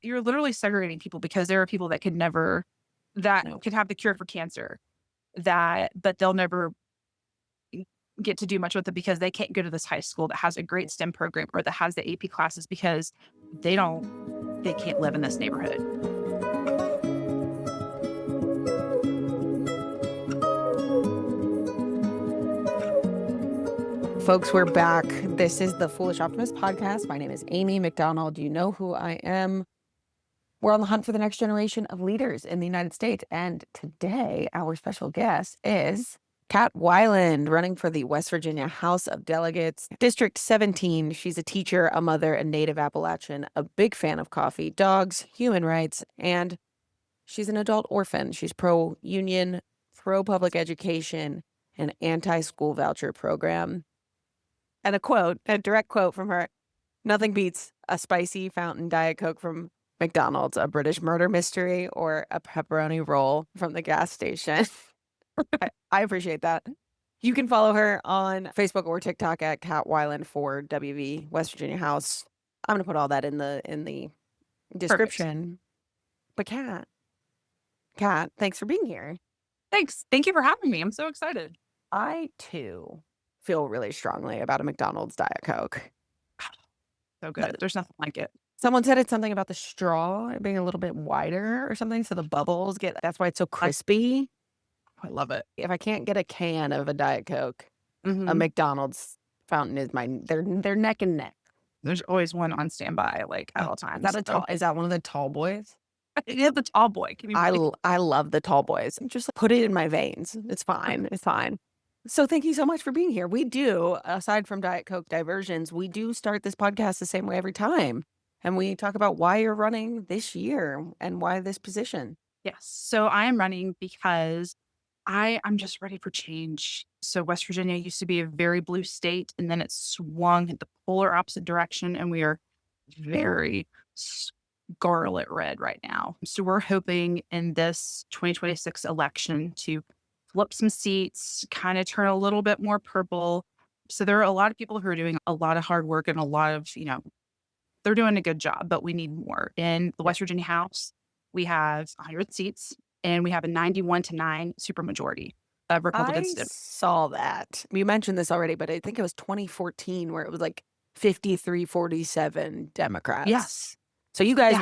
you're literally segregating people because there are people that could never, that could have the cure for cancer, but they'll never get to do much with it because they can't go to this high school that has a great STEM program or that has the AP classes because they can't live in this neighborhood. Folks, we're back. This is the Foolish Optimist Podcast. My name is Amy McDonald. You know who I am. We're on the hunt for the next generation of leaders in the United States. And today, our special guest is Kat Weiland, running for the West Virginia House of Delegates, District 17. She's a teacher, a mother, a native Appalachian, a big fan of coffee, dogs, human rights, and she's an adult orphan. She's pro-union, pro-public education, and anti-school voucher program. And a direct quote from her: "Nothing beats a spicy fountain Diet Coke from McDonald's, a British murder mystery, or a pepperoni roll from the gas station." I appreciate that. You can follow her on Facebook or TikTok at Kat.Wieland.For.WV, West Virginia House. I'm going to put all that in the description. Perfect. But Kat, thanks for being here. Thanks. Thank you for having me. I'm so excited. I, too, feel really strongly about a McDonald's Diet Coke. So good. There's nothing like it. Someone said it's something about the straw being a little bit wider or something, so the bubbles that's why it's so crispy. I love it. If I can't get a can of a Diet Coke, a McDonald's fountain is they're neck and neck. There's always one on standby, like at all times. Is that one of the tall boys? Yeah, the tall boy. I love the tall boys. Just put it in my veins. It's fine. It's fine. So thank you so much for being here. We do, aside from Diet Coke diversions, we do start this podcast the same way every time. And we talk about why you're running this year and why this position. Yes. So I am running because I'm just ready for change. So West Virginia used to be a very blue state, and then it swung in the polar opposite direction, and we are very scarlet red right now. So we're hoping in this 2026 election to flip some seats, kind of turn a little bit more purple. So there are a lot of people who are doing a lot of hard work and a lot of, they're doing a good job, but we need more. In the West Virginia House, we have 100 seats, and we have a 91-9 supermajority of Republicans. I saw that. You mentioned this already, but I think it was 2014 where it was like 53-47 Democrats. Yes. So you guys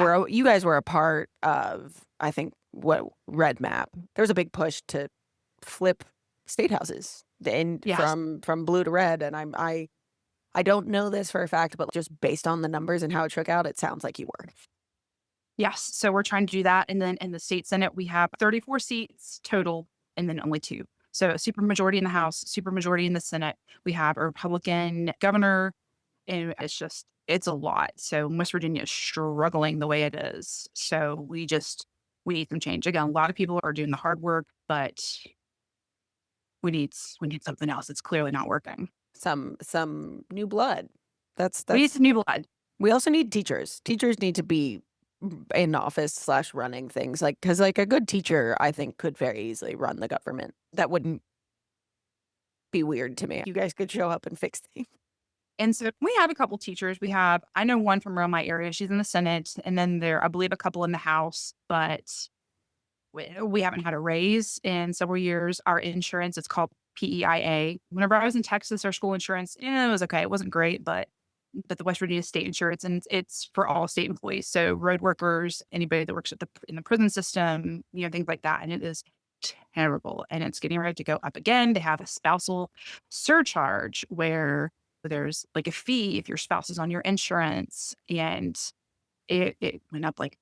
were a part of, I think, what Red Map. There was a big push to flip state houses from blue to red, and I don't know this for a fact, but just based on the numbers and how it shook out, it sounds like you were. Yes. So we're trying to do that. And then in the state Senate, we have 34 seats total, and then only 2. So a supermajority in the House, supermajority in the Senate. We have a Republican governor, and it's a lot. So West Virginia is struggling the way it is. So we need some change. Again, a lot of people are doing the hard work, but we need something else. It's clearly not working. Some new blood. We need some new blood. We also need teachers. Teachers need to be in office / running things, because a good teacher, I think, could very easily run the government. That wouldn't be weird to me. You guys could show up and fix things. And so we have a couple teachers. I know one from around my area. She's in the Senate, and then I believe, a couple in the House, but we haven't had a raise in several years. Our insurance, it's called PEIA. Whenever I was in Texas, our school insurance, it was okay. It wasn't great, but the West Virginia state insurance, and it's for all state employees. So road workers, anybody that works in the prison system, things like that. And it is terrible. And it's getting ready to go up again. They have a spousal surcharge where there's like a fee if your spouse is on your insurance. And it went up like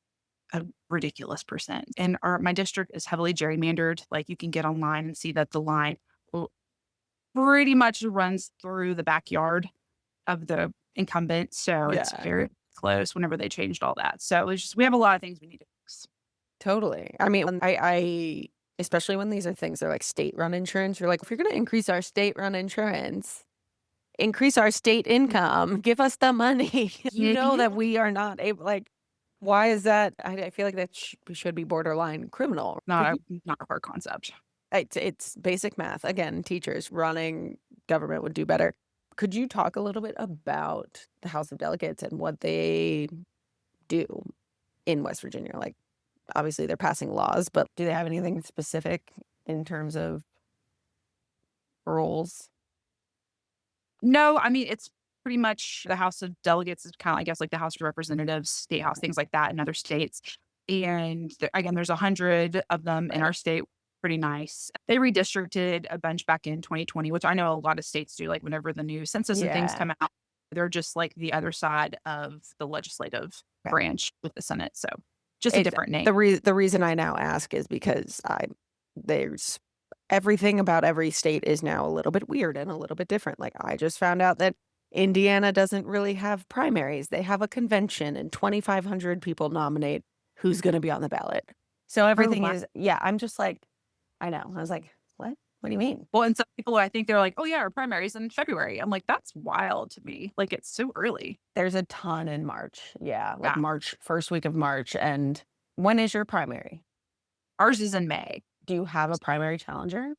a ridiculous %. And my district is heavily gerrymandered. Like, you can get online and see that the line pretty much runs through the backyard of the incumbent. So it's very close whenever they changed all that. So we have a lot of things we need to fix. Totally. I mean, I especially when these are things that are like state-run insurance, you're like, if you're going to increase our state-run insurance, increase our state income, give us the money. You know that we are not able, why is that? I feel like that should be borderline criminal. Not a hard concept. It's basic math. Again, teachers running government would do better. Could you talk a little bit about the House of Delegates and what they do? in West Virginia? Like, obviously they're passing laws, but do they have anything specific in terms of roles? No, I mean, it's pretty much the House of Delegates is kind of, I guess, like the House of Representatives, State House, things like that in other states. And again, there's 100 of them in Right. our state. Pretty nice. They redistricted a bunch back in 2020, which I know a lot of states do. Like whenever the new census and things Yeah. come out, they're just like the other side of the legislative Okay. branch with the Senate. So just a It's different name. the reason I now ask is because there's everything about every state is now a little bit weird and a little bit different. Like, I just found out that Indiana doesn't really have primaries. They have a convention and 2,500 people nominate who's going to be on the ballot. So Oh, everything wow. is, yeah, I'm just like, I know. I was like, what? What do you mean? Well, and some people, I think they're like, oh, yeah, our primaries in February. I'm like, that's wild to me. Like, it's so early. There's a ton in March. Yeah, like Yeah. March, first week of March. And when is your primary? Ours is in May. Do you have a primary challenger?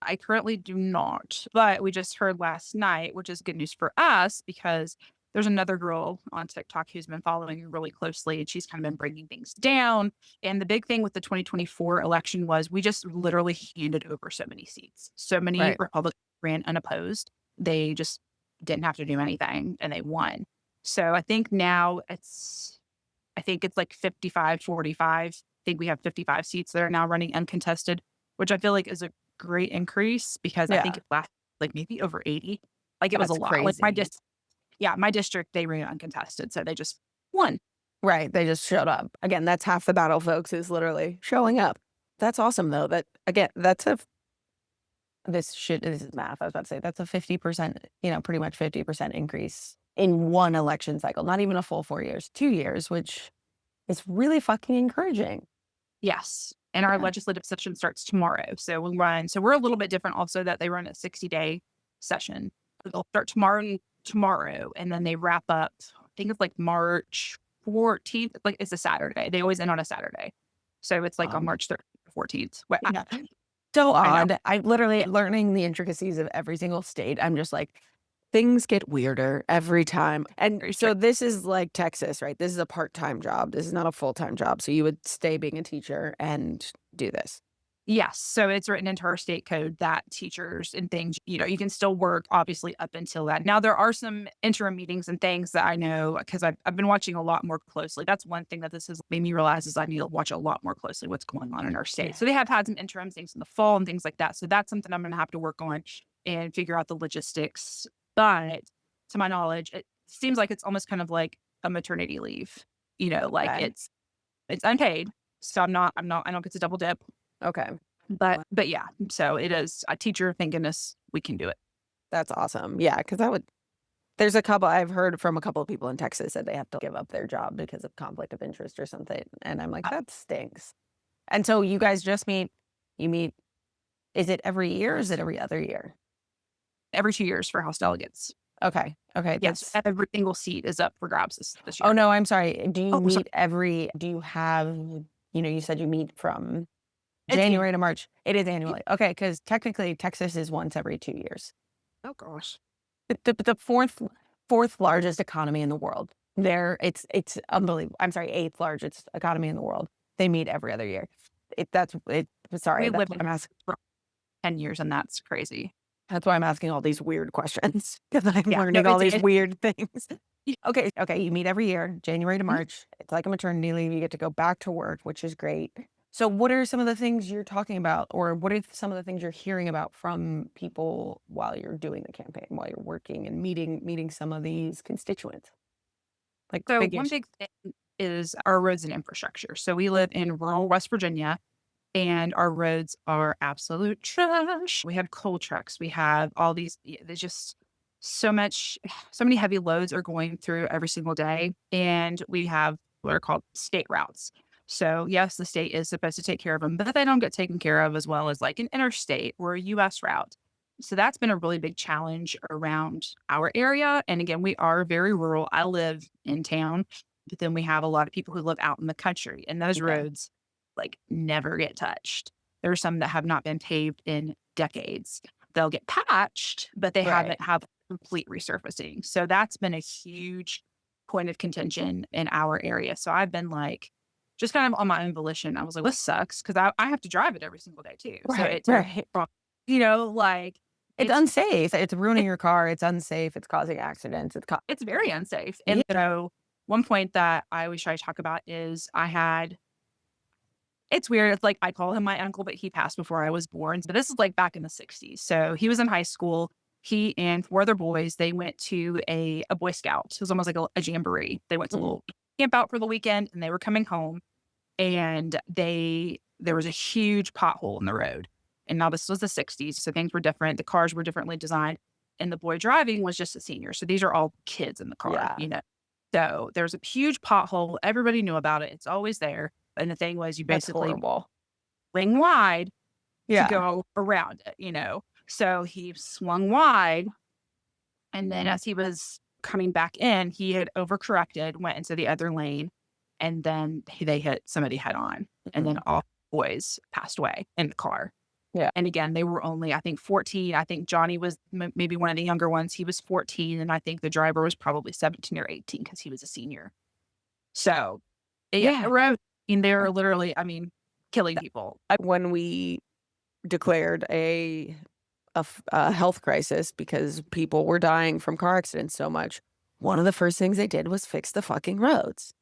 I currently do not, but we just heard last night, which is good news for us because there's another girl on TikTok who's been following you really closely and she's kind of been bringing things down. And the big thing with the 2024 election was we just literally handed over so many seats. So many Right. Republicans ran unopposed. They just didn't have to do anything and they won. So I think now I think it's like 55-45. I think we have 55 seats that are now running uncontested, which I feel like is a great increase because I think Yeah. it last like maybe over 80. Like it was a That's lot. Like crazy. my district, they ran uncontested. So they just won. Right, they just showed up. Again, that's half the battle, folks, is literally showing up. That's awesome, though. That again, this is math. I was about to say that's a 50%, pretty much 50% increase in one election cycle. Not even a full 4 years, 2 years, which is really fucking encouraging. Yes. And our Yeah. legislative session starts tomorrow. So we're a little bit different also that they run a 60-day session. They'll start tomorrow and then they wrap up, I think it's like March 14th. Like it's a Saturday. They always end on a Saturday. So it's like on Um, March 13th, 14th. Well, yeah. So I know. odd. I literally learning the intricacies of every single state. I'm just like, things get weirder every time. And Very so strict. this is like Texas, right? This is a part-time job. This is not a full-time job. So you would stay being a teacher and do this. Yes. So it's written into our state code that teachers and things, you can still work obviously up until that. Now, there are some interim meetings and things that I know because I've been watching a lot more closely. That's one thing that this has made me realize is I need to watch a lot more closely what's going on in our state. So they have had some interim things in the fall and things like that. So that's something I'm going to have to work on and figure out the logistics. But to my knowledge, it seems like it's almost kind of like a maternity leave, like Okay. it's unpaid. So I don't get to double dip. Okay. But yeah, so it is a teacher, thank goodness we can do it. That's awesome. Yeah, because I've heard from a couple of people in Texas that they have to give up their job because of conflict of interest or something. And I'm like, Uh, that stinks. And so you guys you meet, is it every year or is it every other year? every 2 years for House delegates. Okay. Okay. Yes, every single seat is up for grabs this year. Oh, no, I'm sorry. Do you Oh, sorry. do you have, you said you meet from It's January to March. It is annually. Okay. Because technically Texas is once every 2 years. oh gosh. The fourth largest economy in the world. It's unbelievable. I'm sorry, eighth largest economy in the world. They meet every other year. Sorry, We that's lived why in I'm asking. for 10 years and that's crazy. That's why I'm asking all these weird questions because I'm Yeah, no, learning all these it's weird things. yeah. Okay. You meet every year, January to Mhm. March. It's like a maternity leave. You get to go back to work, which is great. So, what are some of the things you're talking about, or what are some of the things you're hearing about from people while you're doing the campaign, while you're working and meeting some of these constituents? Like So big one issue. big thing is our roads and infrastructure. So we live in rural West Virginia and our roads are absolute trash. We have coal trucks. We have all these, there's just so many heavy loads are going through every single day. And we have what are called state routes. So yes, the state is supposed to take care of them, but they don't get taken care of as well as like an interstate or a US route. So that's been a really big challenge around our area. And again, we are very rural. I live in town, but then we have a lot of people who live out in the country and those Yeah. roads like never get touched. There are some that have not been paved in decades. They'll get patched, but they Right. haven't have complete resurfacing. So that's been a huge point of contention in our area. So I've been like just kind of on my own volition. I was like, this sucks because I have to drive it every single day too. So Right, it's, right. like It's it's unsafe. It's ruining your car. It's unsafe. It's causing accidents. it's very unsafe. Yeah. And so one point that I always try to talk about is it's weird. It's like I call him my uncle, but he passed before I was born. So this is like back in the 60s. So he was in high school. He and 4 other boys, they went to a Boy Scout. It was almost like a jamboree. They went to a Mhm. little camp out for the weekend and they were coming home and there was a huge pothole in the road. And now this was the 60s. So things were different. The cars were differently designed. And the boy driving was just a senior. So these are all kids in the car, Yeah, So there's a huge pothole. Everybody knew about it. It's always there. And the thing was you that's basically horrible. swing wide to Yeah. go around it. So he swung wide. And then as he was coming back in, he had overcorrected, went into the other lane, and then they hit somebody head on. And then Mhm. all boys passed away in the car. Yeah. And again, they were only, I think, 14. I think Johnny was maybe one of the younger ones. He was 14. And I think the driver was probably 17 or 18 because he was a senior. So, yeah, Yeah. road. They're literally, killing people. When we declared a health crisis because people were dying from car accidents so much, one of the first things they did was fix the fucking roads.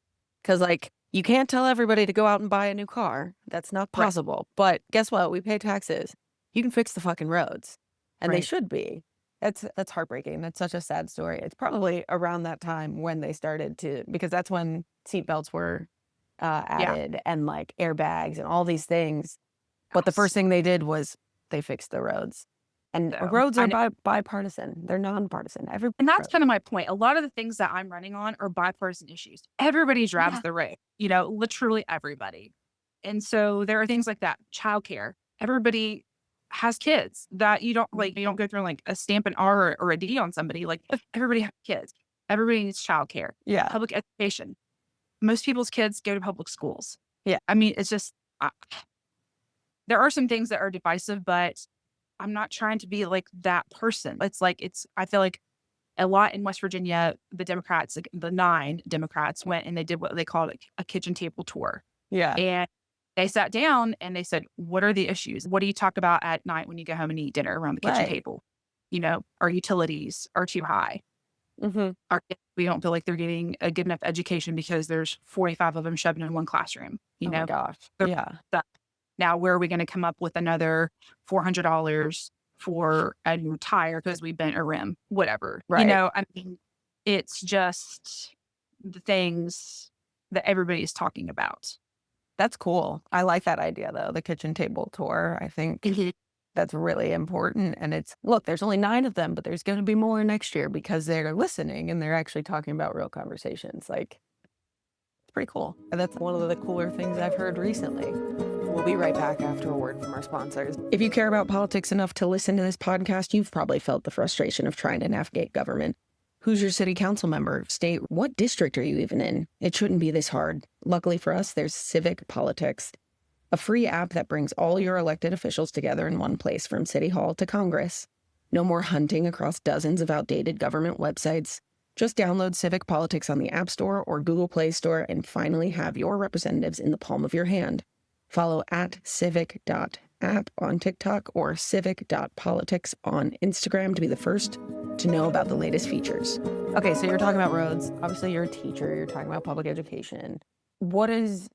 Because, like, you can't tell everybody to go out and buy a new car. That's not Right. possible. But guess what? We pay taxes. You can fix the fucking roads. And they Right. should be. That's heartbreaking. That's such a sad story. It's probably around that time when they started to, because that's when seatbelts were Yeah. added and like airbags and all these things. But the first Yes. thing they did was they fixed the roads. And So roads I are know. bipartisan. They're nonpartisan. Every And that's road. kind of my point. A lot of the things that I'm running on are bipartisan issues. Everybody drives Yeah. the road, literally everybody. And so there are things like that. Childcare. Everybody has kids that you don't go through like a stamp an R or a D on somebody. Like everybody has kids. Everybody needs childcare. Yeah. Public education. Most people's kids go to public schools. Yeah. It's just there are some things that are divisive, but I'm not trying to be like that person. I feel like a lot in West Virginia, the Democrats, like the 9 Democrats went and they did what they called a kitchen table tour. Yeah. And they sat down and they said, what are the issues? What do you talk about at night when you go home and eat dinner around the kitchen Right. table? Our utilities are too high. Mm-hmm. We don't feel like they're getting a good enough education because there's 45 of them shoved in one classroom. Oh my gosh. They're- Yeah. Now, where are we going to come up with another $400 for a new tire because we bent a rim? Whatever. Right. It's just the things that everybody is talking about. That's cool. I like that idea though, the kitchen table tour. I think that's really important. And look, there's only 9 of them, but there's going to be more next year because they're listening and they're actually talking about real conversations. Like, it's pretty cool. And that's one of the cooler things I've heard recently. We'll be right back after a word from our sponsors. If you care about politics enough to listen to this podcast, you've probably felt the frustration of trying to navigate government. Who's your city council member? State, what district are you even in? It shouldn't be this hard. Luckily for us, there's Civic Politics, a free app that brings all your elected officials together in one place from City Hall to Congress. No more hunting across dozens of outdated government websites. Just download Civic Politics on the App Store or Google Play Store and finally have your representatives in the palm of your hand. Follow at civic.app on TikTok or civic.politics on Instagram to be the first to know about the latest features. Okay, so you're talking about roads. Obviously, you're a teacher. You're talking about public education. What is,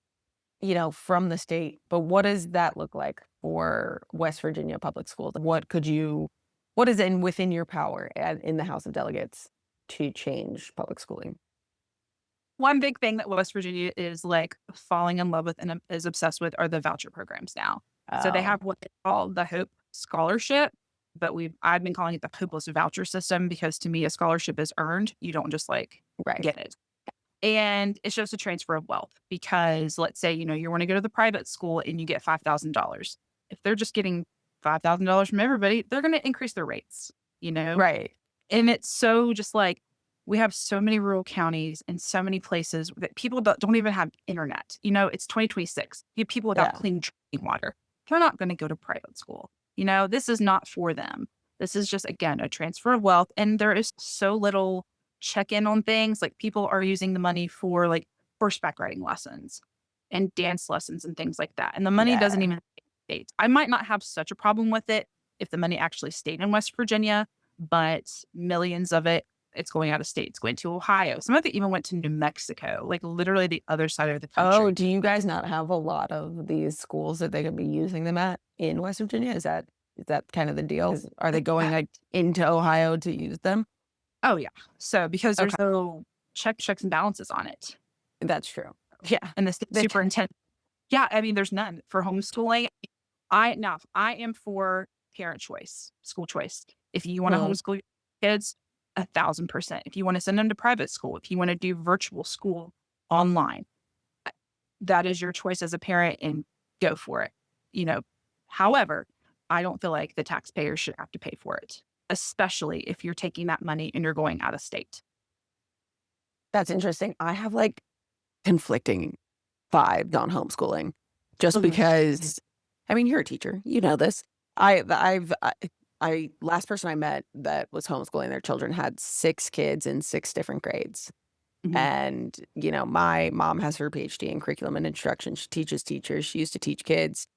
from the state, but what does that look like for West Virginia public schools? What is within your power in the House of Delegates to change public schooling? One big thing that West Virginia is like falling in love with and is obsessed with are the voucher programs now. So they have what they call the Hope Scholarship, but I've been calling it the hopeless voucher system because to me a scholarship is earned. You don't just like Right. get it. And it's just a transfer of wealth because let's say, you want to go to the private school and you get $5,000. If they're just getting $5,000 from everybody, they're going to increase their rates, Right. And it's so just like, we have so many rural counties and so many places that people don't even have internet. It's 2026. You have people without Yeah. clean drinking water. They're not going to go to private school. This is not for them. This is just, again, a transfer of wealth. And there is so little check in on things. Like people are using the money for like horseback riding lessons. and dance lessons and things like that. And the money Yeah. doesn't even state. I might not have such a problem with it if the money actually stayed in West Virginia, but millions of it, it's going out of state. It's going to Ohio. Some of it even went to New Mexico, like literally the other side of the Oh, country. do you guys not have a lot of these schools that they could be using them at in West Virginia? Is that kind of the deal? Are they going, like, into Ohio to use them? Oh yeah. So because there's Okay, no checks and balances on it, that's true. Yeah. and the state That superintendent, yeah, I mean, there's none for homeschooling. I am for parent choice, school choice. If you want to Mhm. homeschool your kids, 1,000%. If you want to send them to private school, if you want to do virtual school online, uh, that is your choice as a parent, and go for it. You know, however, I don't feel like the taxpayers should have to pay for it, especially if you're taking that money and you're going out of state. That's interesting. I have, like, conflicting vibes on homeschooling just Mhm. because I mean, you're a teacher, you know this. I last person I met that was homeschooling their children had 6 kids in 6 different grades. Mhm. And, my mom has her PhD in curriculum and instruction. She teaches teachers. She used to teach kids.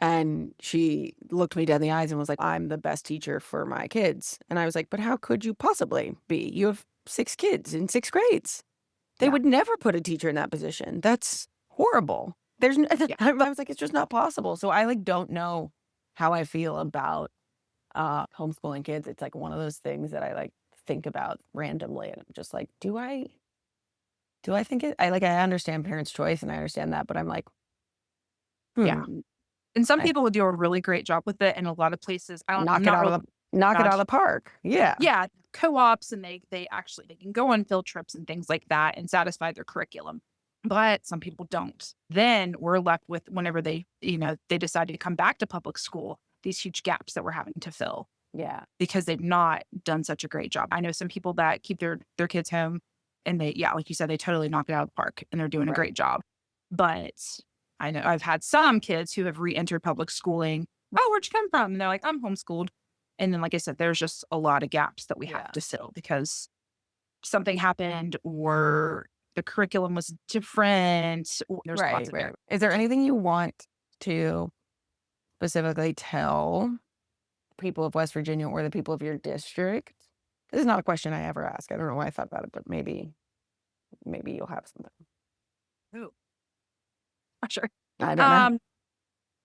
And she looked me dead in the eyes and was like, "I'm the best teacher for my kids." And I was like, "But how could you possibly be? You have 6 kids in 6 grades. They Yeah. would never put a teacher in that position. That's horrible." There's n Yeah. I was like, "It's just not possible." So I, like, don't know how I feel about, homeschooling kids. It's, like, one of those things that I, like, think about randomly, and I'm just like, Do I think it I understand parents' choice, and I understand that, but I'm like, Yeah. "Hmm." And some I people would do a really great job with it, and a lot of places, I'm knock it not out really of the knock it out about. of the park. Yeah. Yeah, co-ops, and they actually they can go on field trips and things like that and satisfy their curriculum. But some people don't. Then we're left with, whenever they decide to come back to public school, these huge gaps that we're having to fill Yeah. because they've not done such a great job. I know some people that keep their kids home, and yeah, like you said, they totally knock it out of the park and they're doing a Right. great job. But I know I've had some kids who have re-entered public schooling. Oh, where'd you come from? And they're like, I'm homeschooled. And then, like I said, there's just a lot of gaps that we have Yeah. to fill because something happened, or the curriculum was different. Or there's lots Right, of right. there. Is there anything you want to specifically tell people of West Virginia or the people of your district? This is not a question I ever ask. I don't know why I thought about it, but maybe you'll have something. Ooh, not sure. I don't know. Um,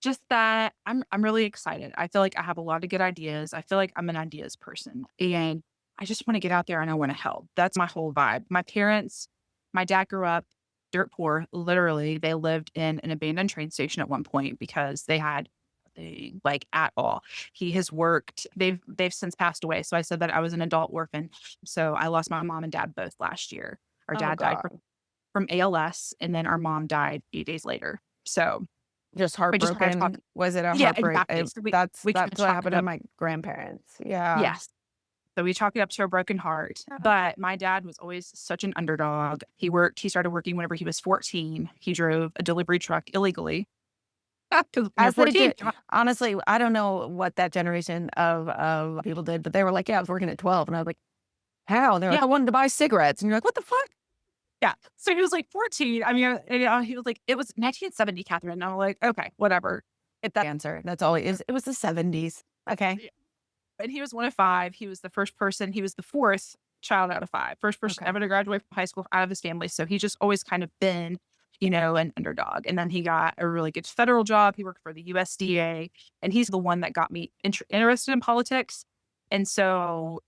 just that I'm really excited. I feel like I have a lot of good ideas. I feel like I'm an ideas person, and I just want to get out there and I want to help. That's my whole vibe. My dad grew up dirt poor. Literally, they lived in an abandoned train station at one point because they had nothing, like, at all. He has worked. They've since passed away. So I said that I was an adult orphan. So I lost my mom and dad both last year. Our Oh dad died god. from ALS, and then our mom died 8 days later. So Just we just kind of heartbroken? talk. Was it a Yeah, heartbreak? exactly. So That's we kinda that's what chalk it happened to up. my grandparents. Yeah. Yes. So we chalk it up to a broken heart. But my dad was always such an underdog. He started working whenever he was 14. He drove a delivery truck illegally. Because when you're As they 14, did. Honestly, I don't know what that generation of people did, but they were like, "Yeah, I was working at 12." And I was like, "How?" And they're like, yeah, "I wanted to buy cigarettes." And you're like, "What the fuck?" yeah. So he was like 14. I mean, he was like, it was 1970, Catherine. And I'm like, okay, whatever. Get that answer. That's all it was the '70s. Okay. Yeah. And he was one of five. He was the fourth child out of five, first person Okay. ever to graduate from high school out of his family. So he just always kind of been, an underdog. And then he got a really good federal job. He worked for the USDA, and he's the one that got me interested in politics. And so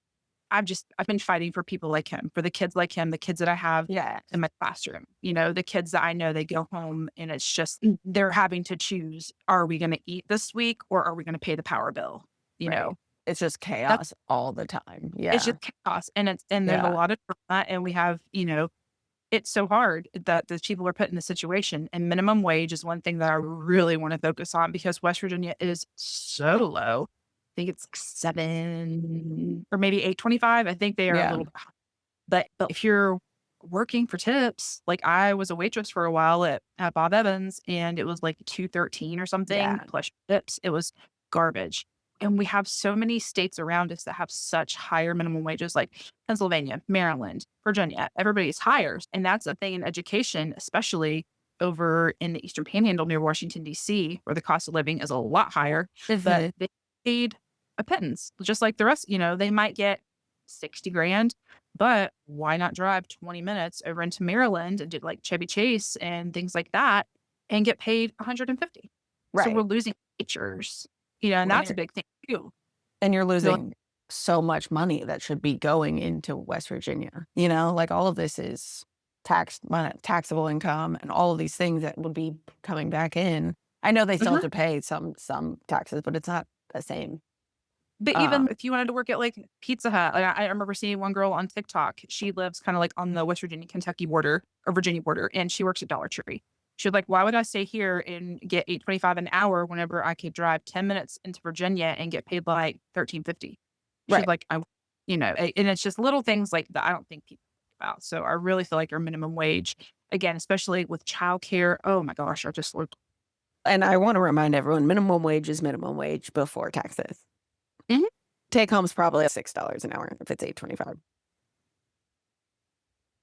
I've been fighting for people like him, for the kids like him, the kids that I have Yeah. in my classroom, the kids that I know, they go home and it's just, they're having to choose, are we going to eat this week or are we going to pay the power bill? You Right. know, It's just that's, chaos all the time. it's Yeah. just chaos, and there's a Yeah. lot of trauma, and we have, it's so hard that the people are put in the situation, and minimum wage is one thing that I really want to focus on because West Virginia is so low. I think it's like 7 or maybe 8.25. I think they are a Yeah. little bit high. But if you're working for tips, like I was a waitress for a while at Bob Evans, and it was like 213 or something Yeah. plus tips. It was garbage. And we have so many states around us that have such higher minimum wages, like Pennsylvania, Maryland, Virginia. Everybody's higher. And that's a thing in education, especially. over in the Eastern Panhandle near Washington, D.C., where the cost of living is a lot higher, but Mhm. they paid a pittance, just like the rest. They might get 60 grand, but why not drive 20 minutes over into Maryland and do like Chevy Chase and things like that and get paid 150? So we're Right. losing teachers, and When that's a you're big thing too. and you're So like, losing so much money that should be going into West Virginia, you know? Like, all of this is taxable income and all of these things that would be coming back in. I know they still have mhm. to pay some taxes, but it's not the same. But even Um, if you wanted to work at like Pizza Hut, like I remember seeing one girl on TikTok. She lives kind of like on the West Virginia, Kentucky border or Virginia border, and she works at Dollar Tree. She was like, "Why would I stay here and get $8.25 an hour whenever I could drive 10 minutes into Virginia and get paid like 13.50?" She's right. like, and it's just little things like that I don't think people think about. So I really feel like our minimum wage, again, especially with childcare. Oh my gosh, I just looked. And I wanna remind everyone, minimum wage is minimum wage before taxes. Mhm. Take home's probably $6 an hour if it's 8.25.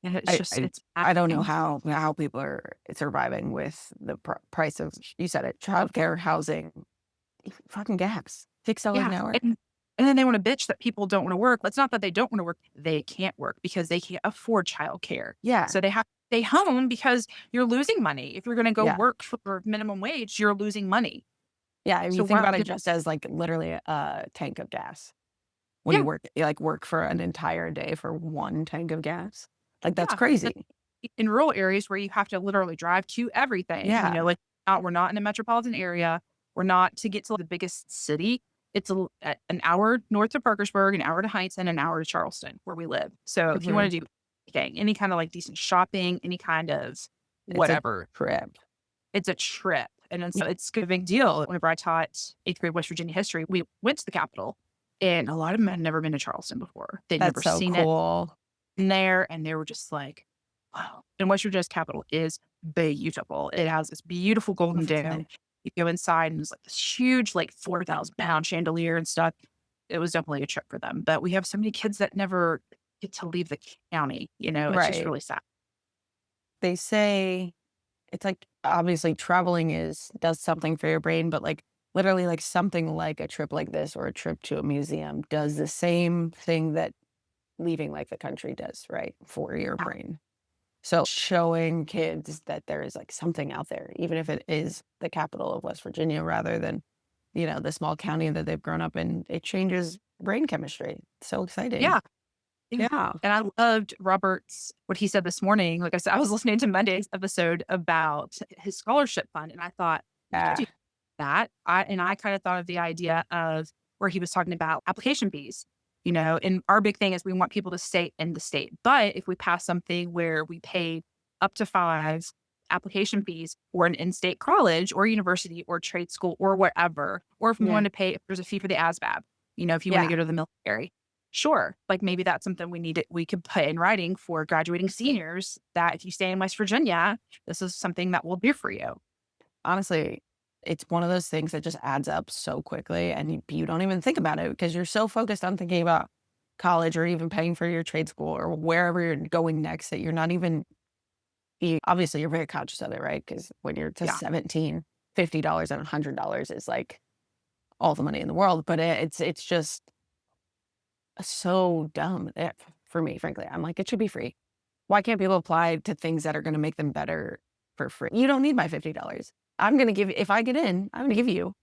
And it's I just I it's I don't know maddening. how people are surviving with the price of, you said it, childcare, housing, even fucking gas. $6 Yeah, an hour. and then they wanna bitch that people don't wanna work. It's not that they don't wanna work, they can't work because they can't afford childcare. Yeah, So they have to stay home because you're losing money. If you're gonna go yeah, work for minimum wage, you're losing money. yeah, if you So think why about it would just as, like, literally a tank of gas. When Yeah, you, like, work for an entire day for 1 tank of gas. Like, that's yeah. And crazy. in rural areas where you have to literally drive to everything, Yeah, like, we're not in a metropolitan area, we're not to get to the biggest city. It's an hour north of Parkersburg, an hour to Heighton, an hour to Charleston, where we live. So if you wanna mhm. do anything, any kind of, like, decent shopping, any kind of It's a whatever, trip. it's a trip, and then so it's a big deal. Whenever I taught 8th grade West Virginia history, we went to the Capitol, and a lot of them had never been to Charleston before. They'd That's never so seen it cool. in there, and they were just like, "Wow." And West Virginia's Capitol is beautiful. It has this beautiful golden dome. Lovely. You go inside, and there's, like, this huge, like, 4,000-pound chandelier and stuff. It was definitely a trip for them, but we have so many kids that never get to leave the county, it's just Right. really sad. They say it's like, obviously, traveling does something for your brain, but, like, literally, like, something like a trip like this or a trip to a museum does the same thing that leaving, like, the country does, right, for your Yeah. brain. So, showing kids that there is, like, something out there, even if it is the capital of West Virginia rather than, the small county that they've grown up in, it changes brain chemistry. So exciting. Yeah. Yeah, Yeah. and I loved Robert's what he said this morning. Like I said, I was listening to Monday's episode about his scholarship fund, and I thought, "We could Yeah. do that." I kinda thought of the idea of where he was talking about application fees, and our big thing is we want people to stay in the state, but if we pass something where we pay up to 5 application fees for an in-state college or university or trade school or whatever, or if we Yeah. want to pay if there's a fee for the ASVAB, if you wanna Yeah. go to the military. Sure, like, maybe that's something we could put in writing for graduating seniors that if you stay in West Virginia, this is something that we'll do for you. Honestly, it's one of those things that just adds up so quickly and you don't even think about it because you're so focused on thinking about college or even paying for your trade school or wherever you're going next that you're not even obviously you're very conscious of it, right? Because when you're just Yeah, 17, $50 and $100 is like all the money in the world, but it's just so dumb, for me, frankly. I'm like, it should be free. Why can't people apply to things that are gonna make them better for free? You don't need my $50. I'm gonna give you if I get in, I'm gonna give you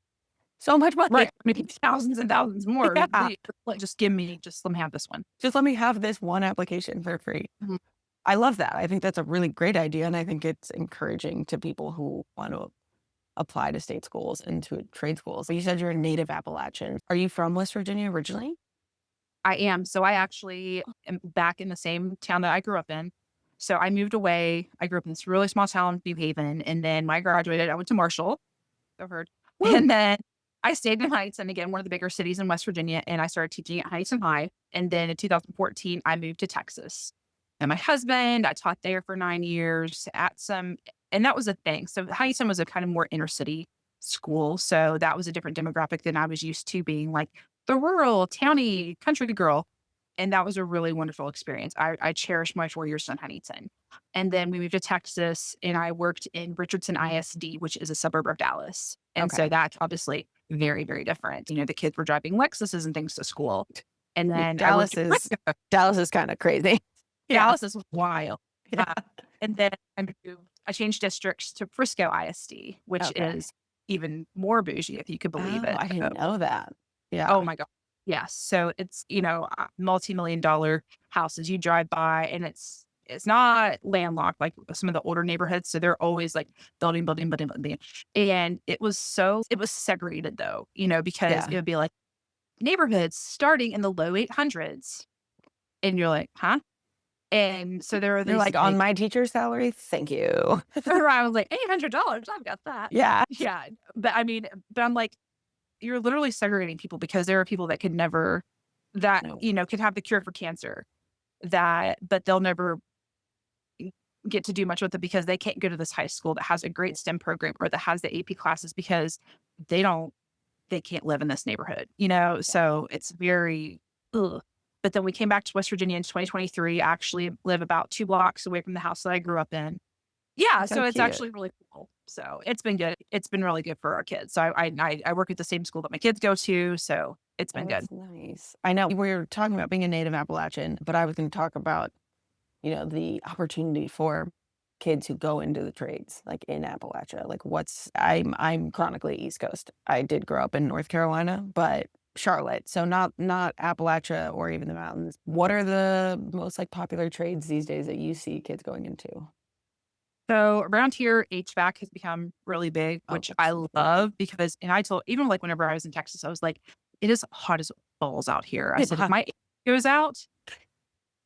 so much money. right. Maybe thousands and thousands more. Yeah. Just let me have this one. Just let me have this one application for free. Mhm. I love that. I think that's a really great idea, and I think it's encouraging to people who want to apply to state schools and to trade schools. You said you're a native Appalachian. Are you from West Virginia originally? I am. So I actually am back in the same town that I grew up in. So I moved away. I grew up in this really small town, New Haven, and then when I graduated, I went to Marshall. I've heard. Woo! And then I stayed in Heights, and again, one of the bigger cities in West Virginia, and I started teaching at Heights and High. And then in 2014, I moved to Texas. And my husband, I taught there for 9 years and that was a thing. So Heights was a kind of more inner city school. So that was a different demographic than I was used to being like the rural, towny, country girl. And that was a really wonderful experience. I cherished my 4 years in Huntington. And then we moved to Texas and I worked in Richardson ISD, which is a suburb of Dallas. And so Okay. that's obviously very, very different. The kids were driving Lexuses and things to school. And then I worked Dallas in is Frisco. Dallas is kind of crazy. Yeah. Dallas is wild. Yeah. Uh, and then I changed districts to Frisco ISD, which Okay. is even more bougie, if you could believe Oh, it. I didn't know that. Oh Yeah. my god. Yes. So it's, multi-million dollar houses you drive by and it's not landlocked like some of the older neighborhoods. So they're always like building, building, building, building. And it was segregated though, because Yeah. it would be like neighborhoods starting in the low 800s. And you're like, huh? And so there are You're these like, on like, my teacher's salary? Thank you. I was like, $800. I've got that. Yeah. Yeah. But I'm like, you're literally segregating people because there are people that could never that, No. could have the cure for cancer but they'll never get to do much with it because they can't go to this high school that has a great STEM program or that has the AP classes because they don't they can't live in this neighborhood, So it's very ugh. But then we came back to West Virginia in 2023. I actually live about 2 blocks away from the house that I grew up in. Yeah, So so it's cute. actually really cool. So it's been good. It's been really good for our kids. So I work at the same school that my kids go to, so it's Oh, been good. that's nice. I know we were talking about being a native Appalachian, but I was going to talk about, the opportunity for kids who go into the trades, like in Appalachia. Like I'm chronically East Coast. I did grow up in North Carolina, but Charlotte. So not Appalachia or even the mountains. What are the most like popular trades these days that you see kids going into? So around here, HVAC has become really big, Oh, which I that's love because and I told even like whenever I was in Texas, I was like, it is hot as balls out here. I said, if yeah. my AC goes out,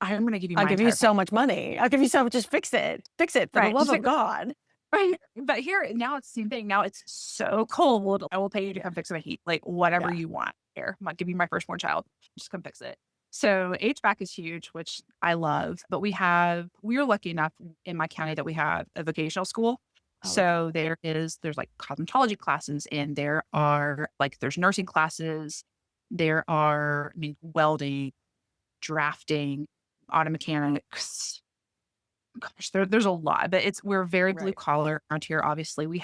I'm gonna give you I'll my give you entire so much money. I'll give you so much. Just fix it. Fix it for the right. love Just of like, God. right. But here now it's the same thing. Now it's so cold. I will pay you to come fix my heat, like whatever Yeah. you want. Here, I'm not giving you my firstborn child. Just come fix it. So HVAC is huge, which I love. But we're lucky enough in my county that we have a vocational school. Oh, okay. So there's like cosmetology classes and there's nursing classes. There are, welding, drafting, auto mechanics, gosh, there's a lot, but we're very blue Right. collar around here. Obviously, we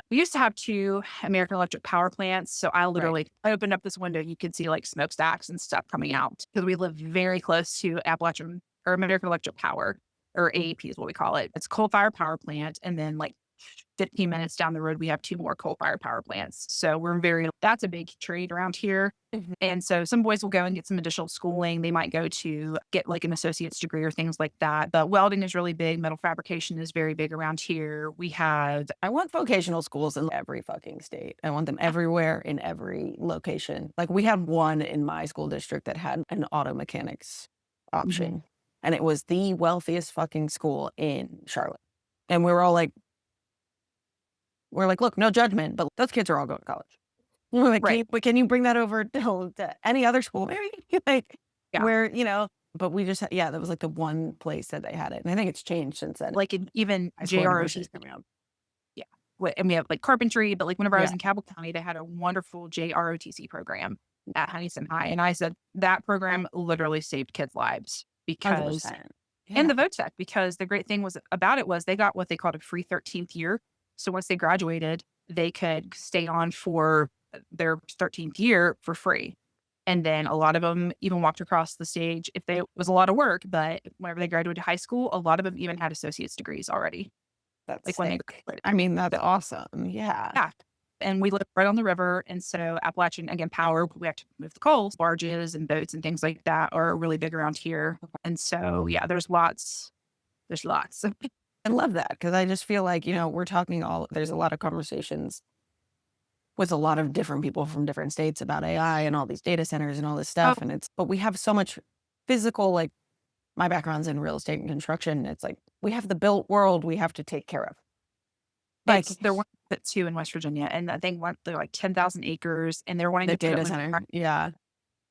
used to have 2 American Electric power plants. So Right. I opened up this window, you could see like smokestacks and stuff coming out because we live very close to Appalachian or American Electric Power or AEP is what we call it. It's a coal fire power plant, and then like 15 minutes down the road, we have 2 more coal-fired power plants. So that's a big trade around here. Mhm. And so some boys will go and get some additional schooling. They might go to get like an associate's degree or things like that. But welding is really big. Metal fabrication is very big around here. We have, I want vocational schools in every fucking state. I want them everywhere in every location. Like we had one in my school district that had an auto mechanics option. Mhm. And it was the wealthiest fucking school in Charlotte. And we're like, look, no judgment, but those kids are all going to college. We're like, Right. can you bring that over to any other school? Maybe like Yeah. where, but we just, yeah, that was like the one place that they had it. And I think it's changed since then. Like even High school university JROTC. is coming out. Yeah. And we have like carpentry, but like whenever I was Yeah, in Cabell County, they had a wonderful JROTC program at Huntington High. And I said that program literally saved kids' lives because 100%. and Yeah. the VOTEC, because the great thing about it was they got what they called a free 13th year. So once they graduated, they could stay on for their 13th year for free. And then a lot of them even walked across the stage it was a lot of work, but whenever they graduated high school, a lot of them even had associate's degrees already, That's like when they sick. graduated. I mean, that's So, awesome. Yeah. yeah. And we live right on the river. And so Appalachian, again, power, we have to move the coals, barges and boats and things like that are really big around here. And so, yeah, there's lots. There's lots. I love that because I just feel like, there's a lot of conversations with a lot of different people from different states about AI and all these data centers and all this Oh, stuff. But we have so much physical, like my background's in real estate and construction. It's like we have the built world we have to take care of. Like they're one of it too in West Virginia, and I think they're like 10,000 acres, and they're wanting the to put it data like center. right Yeah.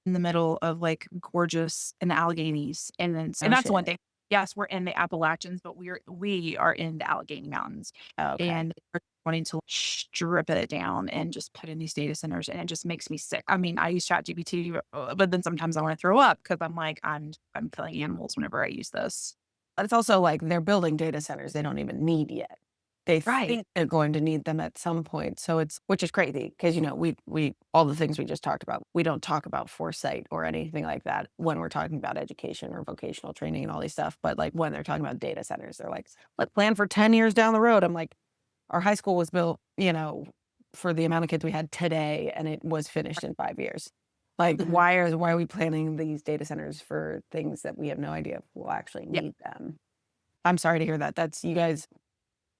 in the middle of like gorgeous in the Alleghenies, and Oh, that's one shit. thing. Yes, we're in the Appalachians, but we are in the Allegheny Mountains, Okay. and they're wanting to strip it down and just put in these data centers, and it just makes me sick. I mean, I use ChatGPT, but then sometimes I want to throw up because I'm like, I'm killing animals whenever I use this. But it's also like they're building data centers they don't even need yet. They Right. think they're going to need them at some point. So which is crazy because, we all the things we just talked about, we don't talk about foresight or anything like that when we're talking about education or vocational training and all these stuff. But like when they're talking about data centers, they're like, let's plan for 10 years down the road. I'm like, our high school was built, for the amount of kids we had today, and it was finished in 5 years. Like, Mhm. why are we planning these data centers for things that we have no idea if we'll actually Yeah. need them? I'm sorry to hear that. That's you guys.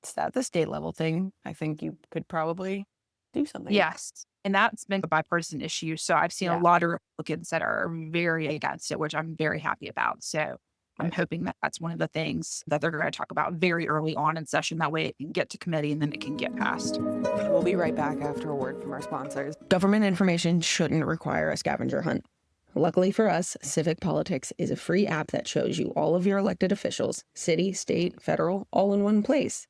It's at the state level thing. I think you could probably do something. Yes. And that's been a bipartisan issue. So I've seen a Yeah. lot of Republicans that are very against it, which I'm very happy about. So I'm Good. hoping that that's one of the things that they're going to talk about very early on in session. That way it can get to committee and then it can get passed. We'll be right back after a word from our sponsors. Government information shouldn't require a scavenger hunt. Luckily for us, Civic Politics is a free app that shows you all of your elected officials, city, state, federal, all in one place.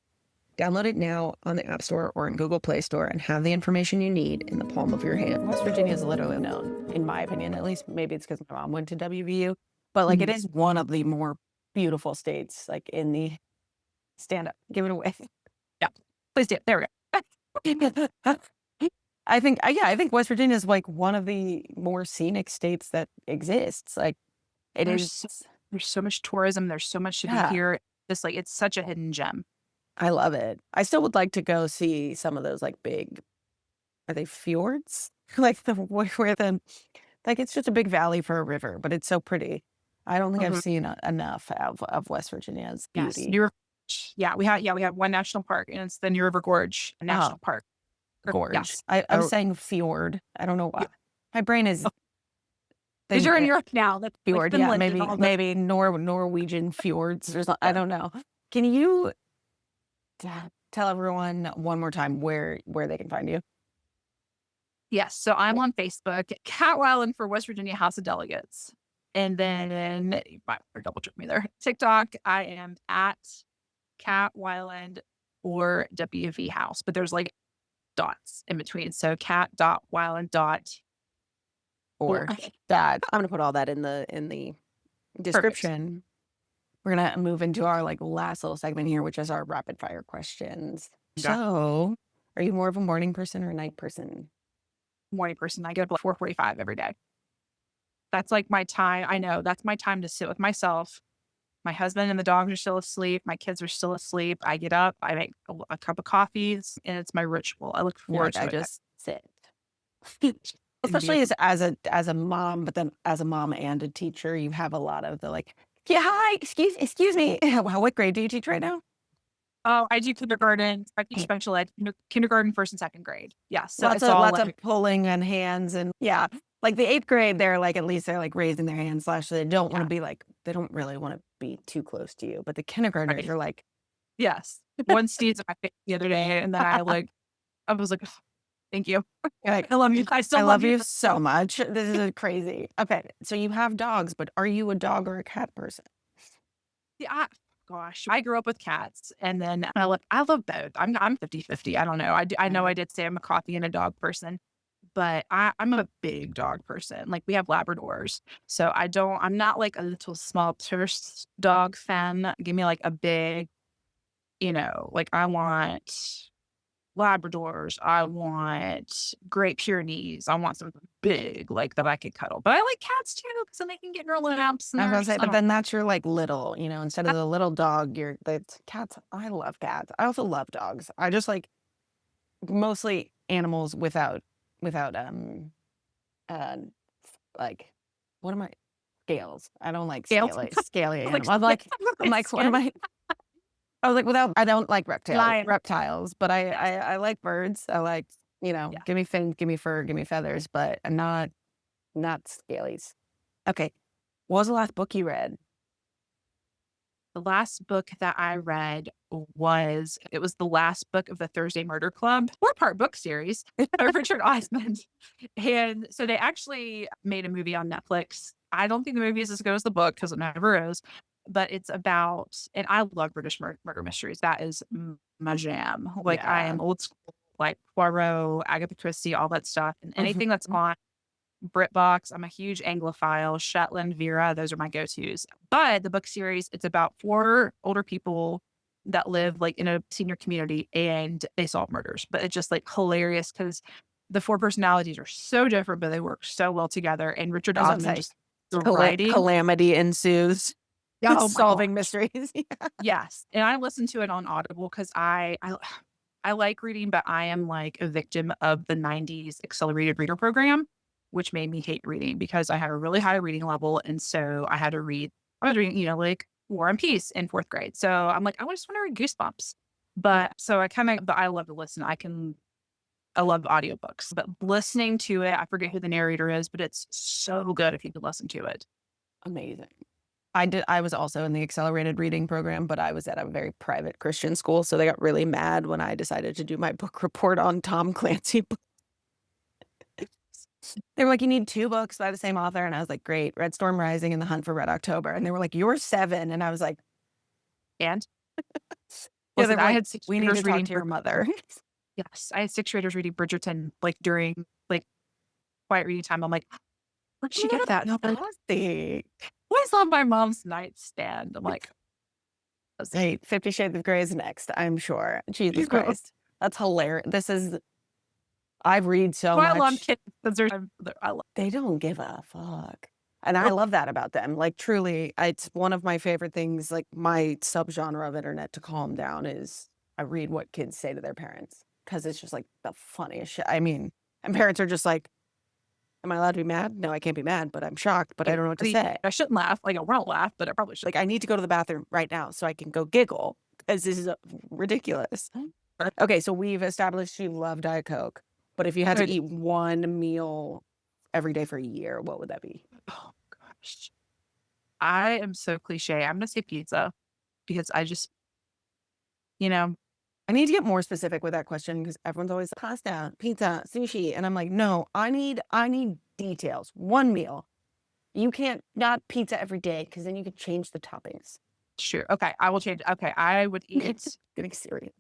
Download it now on the App Store or in Google Play Store and have the information you need in the palm of your hand. West Virginia is literally known, in my opinion, at least. Maybe it's because my mom went to WVU, but like it is one of the more beautiful states, like in the stand up. Give it away. Yeah. Please do. There we go. I think West Virginia is like one of the more scenic states that exists. Like it There's is. there's so much tourism. There's so much to Yeah. do here. Just like it's such a hidden gem. I love it. I still would like to go see some of those like big, are they fjords? Like like it's just a big valley for a river, but it's so pretty. I don't think I've Mhm. seen enough of West Virginia's Yes. beauty. New River. Yeah, we have one national park, and it's the New River Gorge National Park. Gorge. Yes. I was saying fjord. I don't know why. Yeah. My brain is Because you're in Europe now. That's like fjord. Yeah, Finland and all that. maybe Norwegian fjords or something. I don't know. Can you tell everyone one more time where they can find you? Yes. So I'm on Facebook, Kat Weiland for West Virginia House of Delegates. And then you might want to double check me there. TikTok, I am at Kat.Wieland.For.WV.House, but there's like dots in between. So Kat.Weiland. Or that. I'm gonna put all that in the description. We're gonna move into our like last little segment here, which is our rapid fire questions. Okay. So, are you more of a morning person or a night person? Morning person. I get up at 4:45 every day. That's like my time. I know that's my time to sit with myself. My husband and the dogs are still asleep. My kids are still asleep. I get up, I make a cup of coffee, and it's my ritual. I look forward to I it. just sit. Especially as a mom, but then as a mom and a teacher, you have a lot of the like, yeah, hi, excuse me. What grade do you teach right now? Oh, I do kindergarten. I teach special ed, kindergarten, first and second grade. Yes. So Lots it's of all lots like, of pulling and hands and yeah. Like the 8th grade, they're like, at least they're like raising their hands / they don't want to be like, they don't really want to be too close to you. But the kindergartners right. are like, Yes. One sneezed at my face the other day, and then I was like, thank you. you're like, I love you. I still I love love you so much. This is crazy. Okay. So you have dogs, but are you a dog or a cat person? Yeah, gosh, I grew up with cats, and then I love both. I'm 50/50. I don't know. I know I did say I'm a coffee and a dog person, but I'm a big dog person. Like we have Labradors, so I'm not like a little small terse dog fan. Give me like a big, like I want Labradors. I want Great Pyrenees. I want something big like that I could cuddle. But I like cats too because then they can get in their laps. And I was they're gonna say, just- I but don't- then that's your like little, instead of the little dog, that's cats. I love cats. I also love dogs. I just like mostly animals uh like what am I scales. I don't like Scales? scaly Like, animals. I'm like what am I I was like without I don't like Lion. reptiles, but I like birds. I like, give me fins, give me fur, give me feathers, but I'm not scalies. Okay. What was the last book you read? The last book that I read was the last book of the Thursday Murder Club, 4-part book series by Richard Osman. And so they actually made a movie on Netflix. I don't think the movie is as good as the book because it never is, but it's about, and I love British murder mysteries. That is my jam. Like I Yeah. am old school, like Poirot, Agatha Christie, all that stuff, and anything that's on BritBox. I'm a huge Anglophile. Shetland, Vera, those are my go-tos. But the book series, it's about 4 older people that live like in a senior community and they solve murders. But it's just like hilarious because the 4 personalities are so different, but they work so well together. And Richard I was about to Osman, say, just the writing. calamity ensues. Oh my Solving gosh. mysteries. Yeah. Yes. And I listen to it on Audible because I like reading, but I am like a victim of the 90s accelerated reader program, which made me hate reading because I had a really high reading level. And so I had to read, I was reading, like War and Peace in 4th grade. So I'm like, I just want to read Goosebumps. But so but I love to listen. I love audiobooks, but listening to it, I forget who the narrator is, but it's so good if you could listen to it. Amazing. I was also in the accelerated reading program, but I was at a very private Christian school, so they got really mad when I decided to do my book report on Tom Clancy. They were like, "You need 2 books by the same author," and I was like, "Great, Red Storm Rising and The Hunt for Red October." And they were like, "You're 7," and I was like, And "Yeah." They listen, were I like, had 6 "We need to graders talk reading to your mother." Yes, I had 6th graders reading Bridgerton, like, during, like, quiet reading time. I'm like, "Where'd she get that?" And I'm like, Fantastic. "What's on my mom's nightstand?" I'm like, "Let's see." Hey, 50 Shades of Grey is next, I'm sure. Jesus Christ. That's hilarious. I read so I love much. kids 'cause I love They don't give a fuck. And I love that about them. Like, truly, it's one of my favorite things, like, my subgenre of internet to calm down is I read what kids say to their parents because it's just, like, the funniest shit. I mean, and parents are just like, "Am I allowed to be mad? No, I can't be mad, but I'm shocked, but I don't know what to say." I shouldn't laugh, like, I wanna laugh, but I probably should. Like, "I need to go to the bathroom right now so I can go giggle because this is, ridiculous." Okay, so we've established you love Diet Coke, but if you had to Good. eat one meal every day for a year, what would that be? Oh gosh. I am so cliche. I'm gonna say pizza because I just you know, I need to get more specific with that question because everyone's always pasta, pizza, sushi, and I'm like, "No, I need details. One meal. You can't not pizza every day because then you could change the toppings." sure. Okay, I will change. Okay, I would eat Getting serious.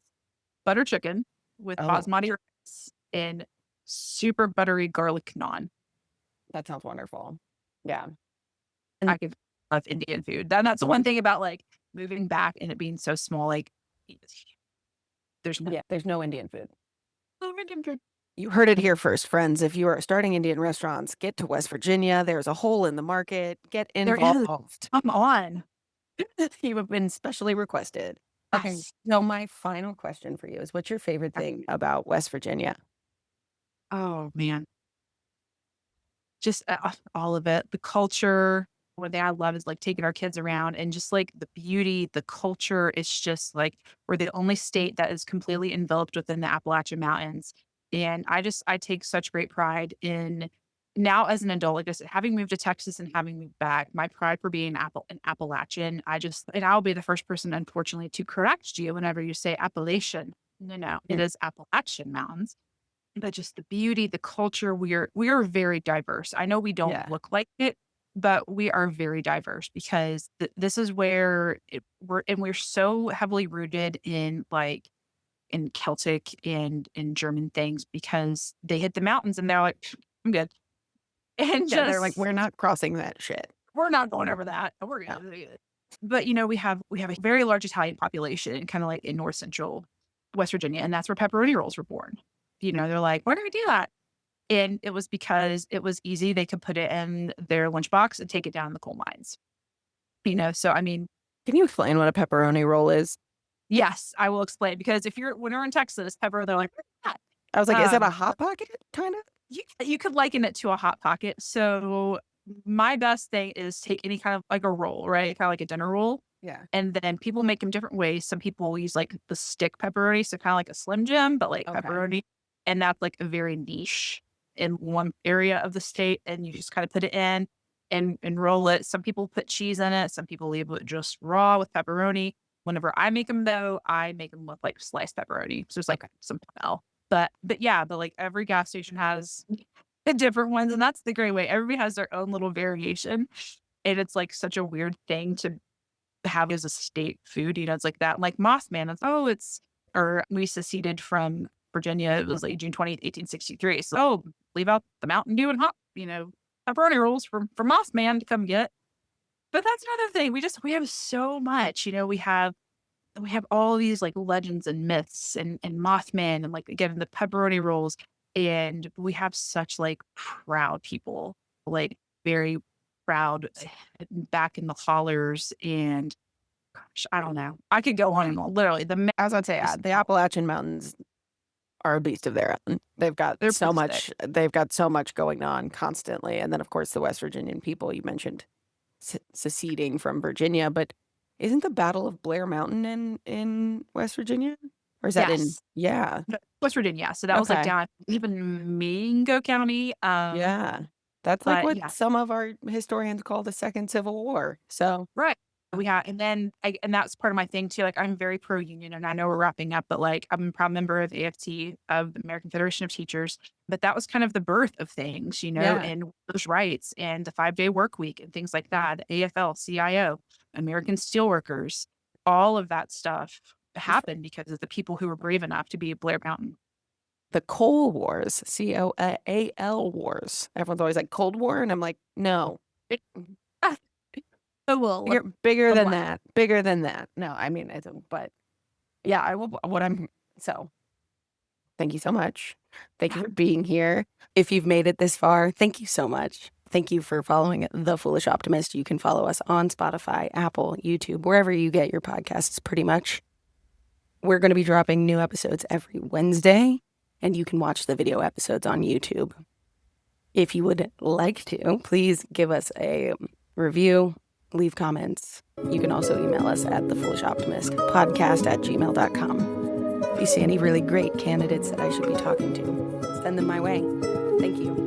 butter chicken with Oh, basmati rice and super buttery garlic naan. that sounds wonderful. Yeah. I could love Indian food. That's the one thing about, like, moving back and it being so small, like, there's no Yeah, there's no Indian food. Indian food. You heard it here first, friends. If you are starting Indian restaurants, get to West Virginia. There's a hole in the market. Get There is. involved. Come on. You have been specially requested. Okay, Yes. so my final question for you is what's your favorite thing about West Virginia? Oh, man. Just, all of it. The culture. One thing I love is, like, taking our kids around and just, like, the beauty, the culture. It's just, like, we're the only state that is completely enveloped within the Appalachian Mountains, and I take such great pride in now as an adult, like I said, having moved to Texas and having moved back, my pride for being an Appalachian, and I'll be the first person, unfortunately, to correct you whenever you say Appalachian. No, no, it Mm, is Appalachian Mountains. But just the beauty, the culture, we are very diverse. I know we don't yeah. look like it, but we are very diverse because this is where we're so heavily rooted in like in Celtic and in German things because they hit the mountains and they're like, I'm good. And Yeah, they're like, just we're not crossing that shit. we're not going over that. We're No. good. But we have a very large Italian population, kind of like in north central West Virginia, and that's where pepperoni rolls were born. They're like, why do we do that? And it was because it was easy. They could put it in their lunchbox and take it down in the coal mines. So I mean, Can you explain what a pepperoni roll is? yes, I will explain because when you're in Texas, pepper, they're like, "What's I was like, is that?" that a hot pocket? Kind of? You could liken it to a hot pocket. So my best thing is take any kind of like a roll, right? Kind of like a dinner roll. Yeah. And then people make them different ways. Some people use like the stick pepperoni, so kind of like a Slim Jim, but like Okay. pepperoni. And that's like a very niche in one area of the state. And you just kind of put it in and roll it. Some people put cheese in it. Some people leave it just raw with pepperoni. Whenever I make them though, I make them with like sliced pepperoni. So it's like Okay. some smell. But yeah, but like every gas station has the different ones. And that's the great way. Everybody has their own little variation. And it's like such a weird thing to have as a state food, it's like that. Like Mothman, or we seceded from Virginia. It was like June 20th, 1863. So, leave out the Mountain Dew and hot. pepperoni rolls for Mothman to come get. But that's another thing. We have so much, we have all these like legends and myths and Mothman and like again the pepperoni rolls. And we have such like proud people, like very proud back in the hollers. And gosh, I don't know. I could go on and on. Literally, As I'd say, the Appalachian Mountains are a beast of their own. They've got they're so pretty much. sick. They've got so much going on constantly, and then of course the West Virginian people you mentioned seceding from Virginia, but isn't the Battle of Blair Mountain in West Virginia, or is that in? Yes. Yeah. West Virginia. So that was like Okay. down even Mingo County. Yeah. That's like But what yeah, some of our historians call the Second Civil War. So right. We have, and then and that's part of my thing too. Like I'm very pro union, and I know we're wrapping up, but like I'm a proud member of AFT of the American Federation of Teachers. But that was kind of the birth of things, yeah, and those rights and the 5-day work week and things like that. AFL, CIO, American Steelworkers, all of that stuff happened because of the people who were brave enough to be at Blair Mountain. the Coal Wars, COAL Wars. Everyone's always like Cold War, and I'm like, no, Ah, oh well, bigger a than black. that. Bigger than that. No, I mean, but yeah, I will. What I'm so. Thank you so much. Thank you for being here. If you've made it this far, thank you so much. Thank you for following The Foolish Optimist. You can follow us on Spotify, Apple, YouTube, wherever you get your podcasts, pretty much. We're going to be dropping new episodes every Wednesday, and you can watch the video episodes on YouTube. If you would like to, please give us a review, leave comments. You can also email us at thefoolishoptimistpodcast@gmail.com. If you see any really great candidates that I should be talking to, send them my way. Thank you.